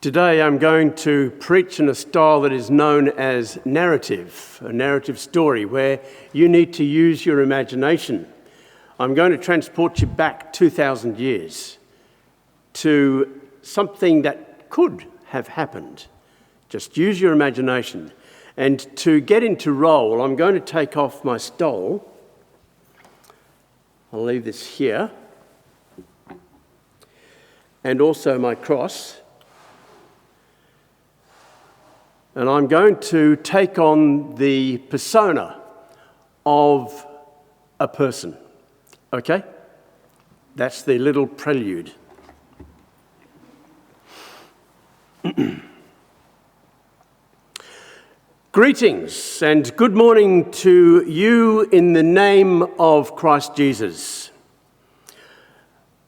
Today I'm going to preach in a style that is known as narrative, a narrative story where you need to use your imagination. I'm going to transport you back 2,000 years to something that could have happened. Just use your imagination. And to get into role, I'm going to take off my stole. I'll leave this here. And also my cross. And I'm going to take on the persona of a person. Okay? That's the little prelude. Greetings and good morning to you in the name of Christ Jesus.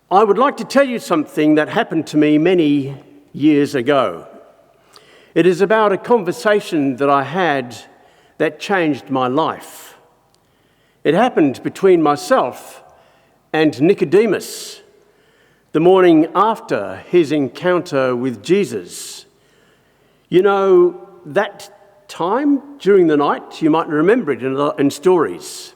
I would like to tell you something that happened to me many years ago. It is about a conversation that I had that changed my life. It happened between myself and Nicodemus the morning after his encounter with Jesus. You know, that time during the night, you might remember it in stories.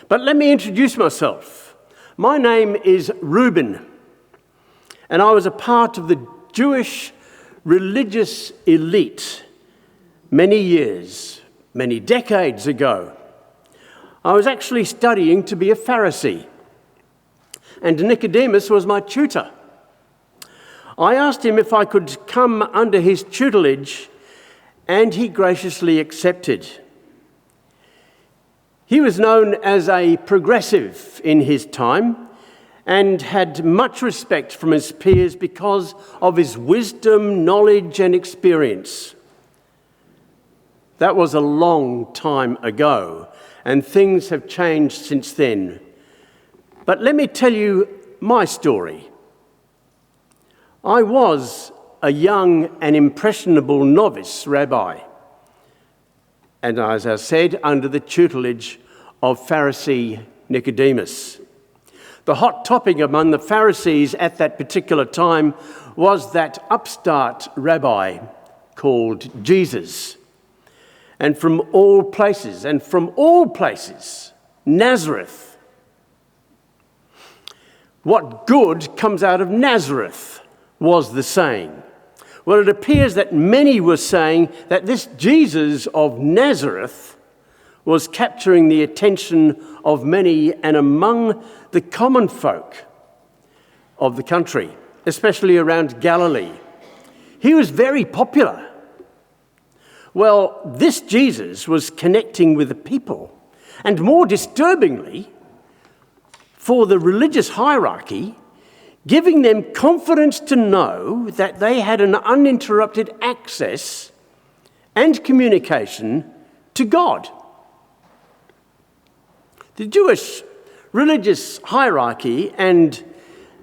But let me introduce myself. My name is Reuben, and I was a part of the Jewish religious elite many years, many decades ago. I was actually studying to be a Pharisee, and Nicodemus was my tutor. I asked him if I could come under his tutelage, and he graciously accepted. He was known as a progressive in his time, and had much respect from his peers because of his wisdom, knowledge, and experience. That was a long time ago, and things have changed since then. But let me tell you my story. I was a young and impressionable novice rabbi, and as I said, under the tutelage of Pharisee Nicodemus. The hot topic among the Pharisees at that particular time was that upstart rabbi called Jesus. And from all places, Nazareth. What good comes out of Nazareth was the saying. Well, it appears that many were saying that this Jesus of Nazareth was capturing the attention of many and among the common folk of the country, especially around Galilee. He was very popular. Well, this Jesus was connecting with the people, and more disturbingly, for the religious hierarchy, giving them confidence to know that they had an uninterrupted access and communication to God. The Jewish religious hierarchy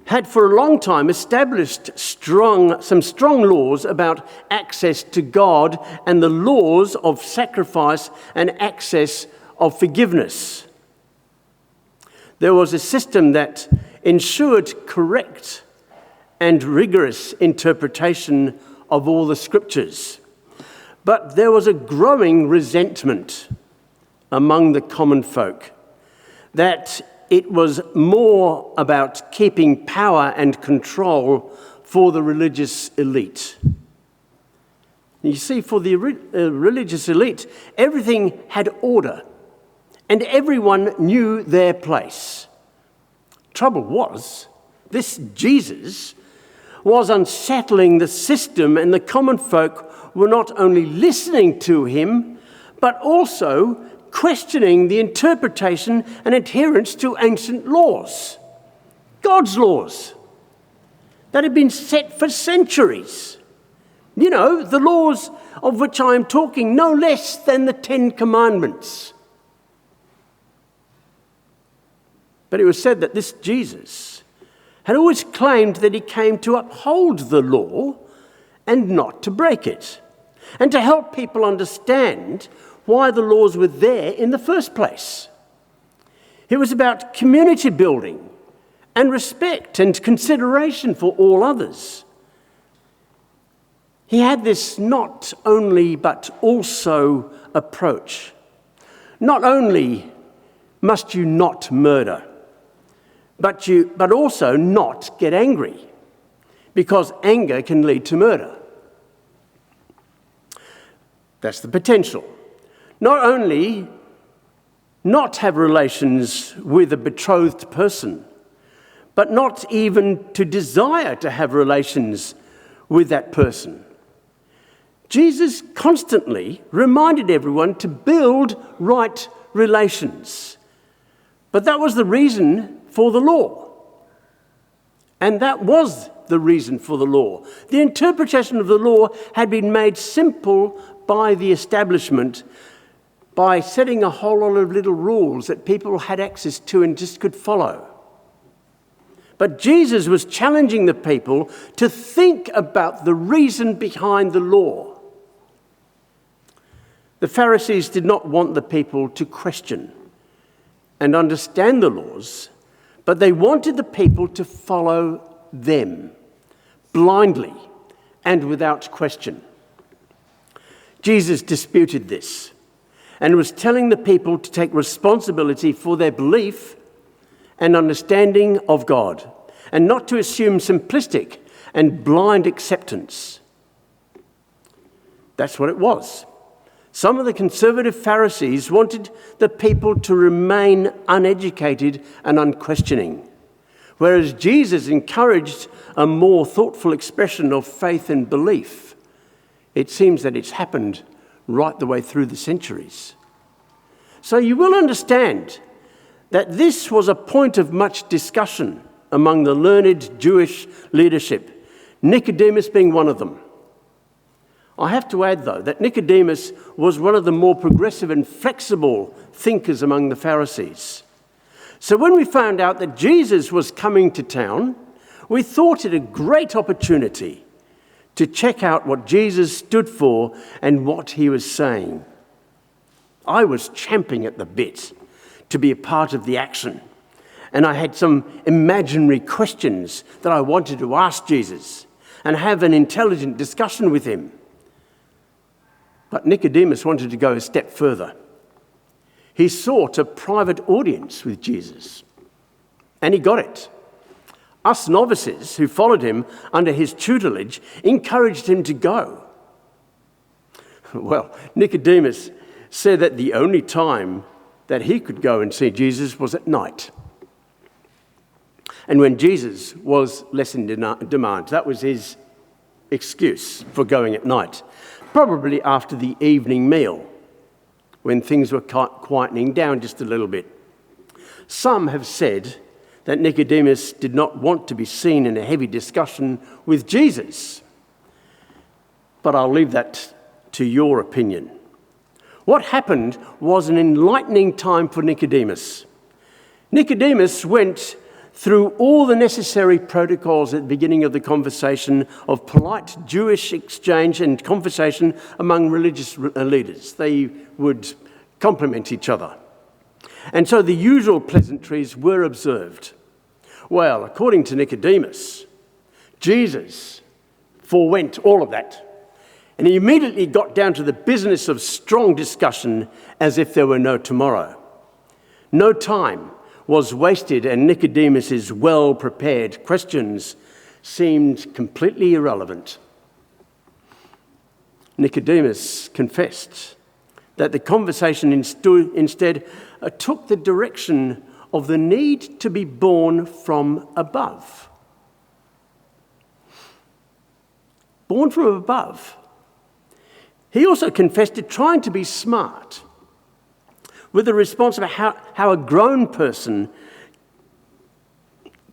had for a long time established some strong laws about access to God and the laws of sacrifice and access of forgiveness. There was a system that ensured correct and rigorous interpretation of all the scriptures. But there was a growing resentment among the common folk that it was more about keeping power and control for the religious elite. You see, for the religious elite, everything had order, and everyone knew their place. Trouble was, this Jesus was unsettling the system, and the common folk were not only listening to him, but also questioning the interpretation and adherence to ancient laws, God's laws, that had been set for centuries. You know, the laws of which I am talking, no less than the 10 Commandments. But it was said that this Jesus had always claimed that he came to uphold the law and not to break it, and to help people understand why the laws were there in the first place. It was about community building and respect and consideration for all others. He had this not only but also approach. Not only must you not murder, but also not get angry, because anger can lead to murder. That's the potential. Not only not have relations with a betrothed person, but not even to desire to have relations with that person. Jesus constantly reminded everyone to build right relations. But that was the reason for the law. And that was the reason for the law. The interpretation of the law had been made simple by the establishment by setting a whole lot of little rules that people had access to and just could follow. But Jesus was challenging the people to think about the reason behind the law. The Pharisees did not want the people to question and understand the laws, but they wanted the people to follow them blindly and without question. Jesus disputed this and was telling the people to take responsibility for their belief and understanding of God, and not to assume simplistic and blind acceptance. That's what it was. Some of the conservative Pharisees wanted the people to remain uneducated and unquestioning, whereas Jesus encouraged a more thoughtful expression of faith and belief. It seems that it's happened right the way through the centuries. So you will understand that this was a point of much discussion among the learned Jewish leadership, Nicodemus being one of them. I have to add, though, that Nicodemus was one of the more progressive and flexible thinkers among the Pharisees. So when we found out that Jesus was coming to town, we thought it a great opportunity to check out what Jesus stood for and what he was saying. I was champing at the bit to be a part of the action, and I had some imaginary questions that I wanted to ask Jesus and have an intelligent discussion with him. But Nicodemus wanted to go a step further. He sought a private audience with Jesus, and he got it. Us novices who followed him under his tutelage encouraged him to go. Well, Nicodemus said that the only time that he could go and see Jesus was at night, and when Jesus was less in demand. That was his excuse for going at night. Probably after the evening meal, when things were quietening down just a little bit. Some have said that Nicodemus did not want to be seen in a heavy discussion with Jesus. But I'll leave that to your opinion. What happened was an enlightening time for Nicodemus. Nicodemus went through all the necessary protocols at the beginning of the conversation of polite Jewish exchange and conversation among religious leaders. They would compliment each other. And so the usual pleasantries were observed. Well, according to Nicodemus, Jesus forewent all of that. And he immediately got down to the business of strong discussion as if there were no tomorrow. No time was wasted, and Nicodemus's well-prepared questions seemed completely irrelevant. Nicodemus confessed that the conversation instead took the direction of the need to be born from above. Born from above. He also confessed to trying to be smart, with the response about how a grown person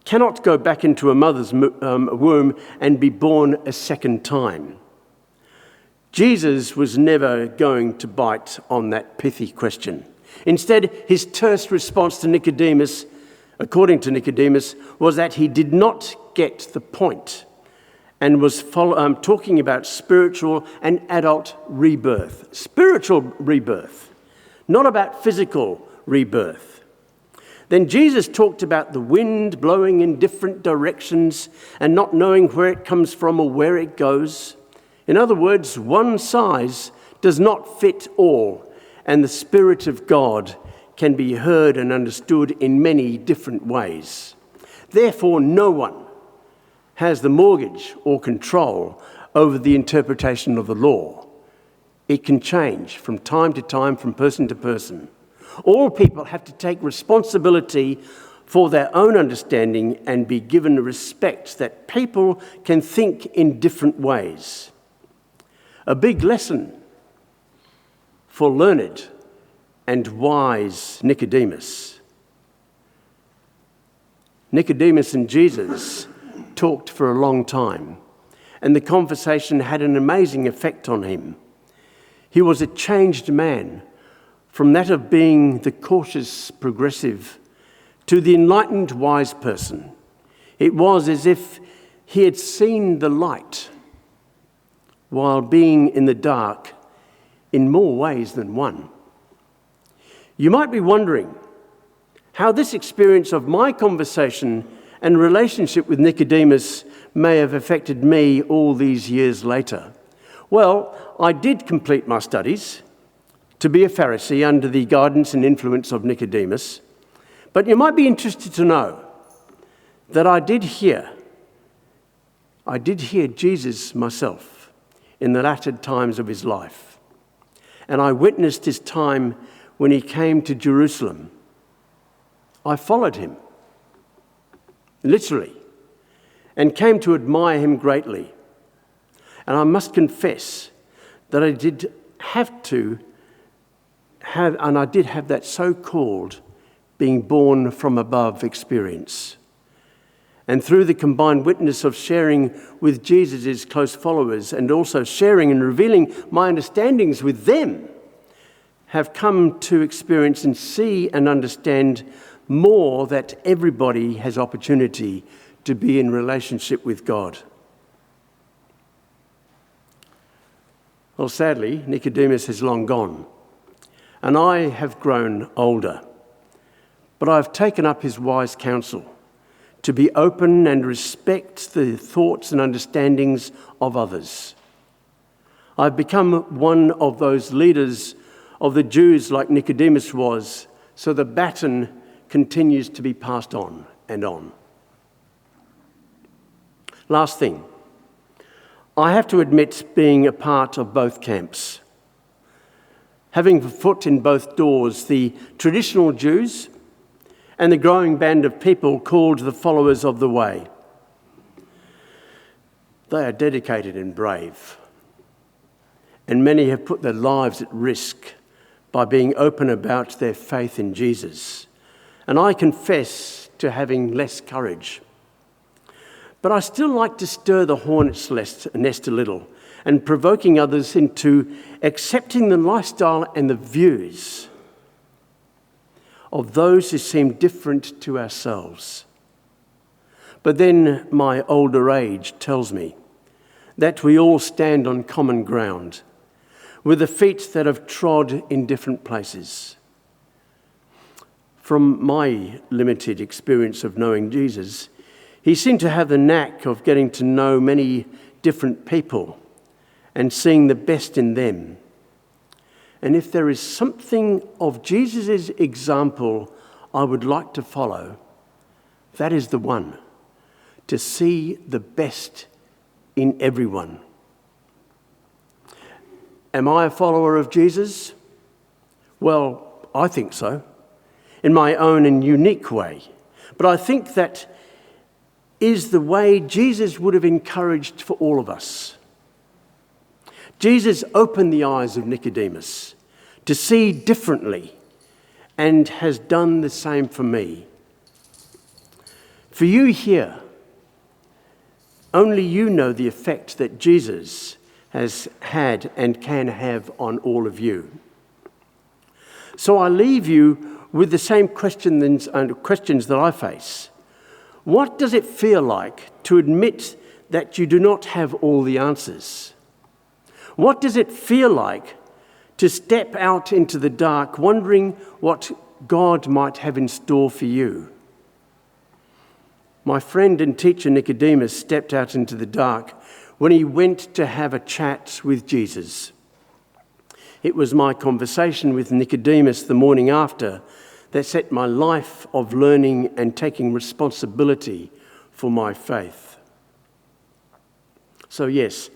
cannot go back into a mother's womb and be born a second time. Jesus was never going to bite on that pithy question. Instead, his terse response to Nicodemus, according to Nicodemus, was that he did not get the point and was talking about spiritual and adult rebirth. Spiritual rebirth. Not about physical rebirth. Then Jesus talked about the wind blowing in different directions and not knowing where it comes from or where it goes. In other words, one size does not fit all, and the Spirit of God can be heard and understood in many different ways. Therefore, no one has the mortgage or control over the interpretation of the law. It can change from time to time, from person to person. All people have to take responsibility for their own understanding and be given respect that people can think in different ways. A big lesson for learned and wise Nicodemus. Nicodemus and Jesus talked for a long time, and the conversation had an amazing effect on him. He was a changed man, from that of being the cautious progressive to the enlightened wise person. It was as if he had seen the light while being in the dark in more ways than one. You might be wondering how this experience of my conversation and relationship with Nicodemus may have affected me all these years later. Well, I did complete my studies to be a Pharisee under the guidance and influence of Nicodemus, but you might be interested to know that I did hear Jesus myself in the latter times of his life, and I witnessed his time when he came to Jerusalem. I followed him, literally, and came to admire him greatly. And I must confess that I did have that so-called being born from above experience. And through the combined witness of sharing with Jesus' close followers and also sharing and revealing my understandings with them, have come to experience and see and understand more that everybody has opportunity to be in relationship with God. Well, sadly, Nicodemus has long gone, and I have grown older. But I have taken up his wise counsel to be open and respect the thoughts and understandings of others. I've become one of those leaders of the Jews like Nicodemus was, so the baton continues to be passed on and on. Last thing, I have to admit being a part of both camps. Having a foot in both doors, the traditional Jews and the growing band of people called the followers of the way. They are dedicated and brave, and many have put their lives at risk by being open about their faith in Jesus. And I confess to having less courage. But I still like to stir the hornet's nest a little and provoking others into accepting the lifestyle and the views of those who seem different to ourselves. But then my older age tells me that we all stand on common ground with the feet that have trod in different places. From my limited experience of knowing Jesus, he seemed to have the knack of getting to know many different people and seeing the best in them. And if there is something of Jesus' example I would like to follow, that is the one, to see the best in everyone. Am I a follower of Jesus? Well, I think so, in my own and unique way. But I think that is the way Jesus would have encouraged for all of us. Jesus opened the eyes of Nicodemus to see differently and has done the same for me. For you here, only you know the effect that Jesus has had and can have on all of you. So I leave you with the same questions that I face. What does it feel like to admit that you do not have all the answers? What does it feel like to step out into the dark, wondering what God might have in store for you? My friend and teacher Nicodemus stepped out into the dark when he went to have a chat with Jesus. It was my conversation with Nicodemus the morning after that set my life of learning and taking responsibility for my faith. So yes,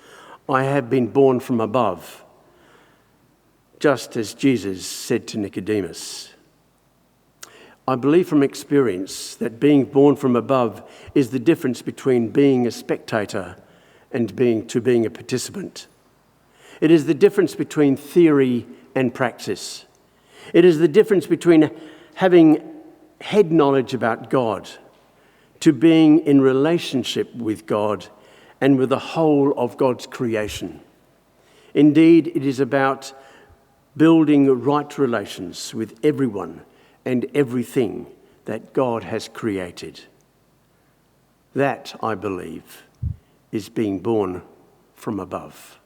I have been born from above, just as Jesus said to Nicodemus. I believe from experience that being born from above is the difference between being a spectator and being a participant. It is the difference between theory and praxis. It is the difference between having head knowledge about God to being in relationship with God and with the whole of God's creation. Indeed, it is about building right relations with everyone and everything that God has created. That, I believe, is being born from above.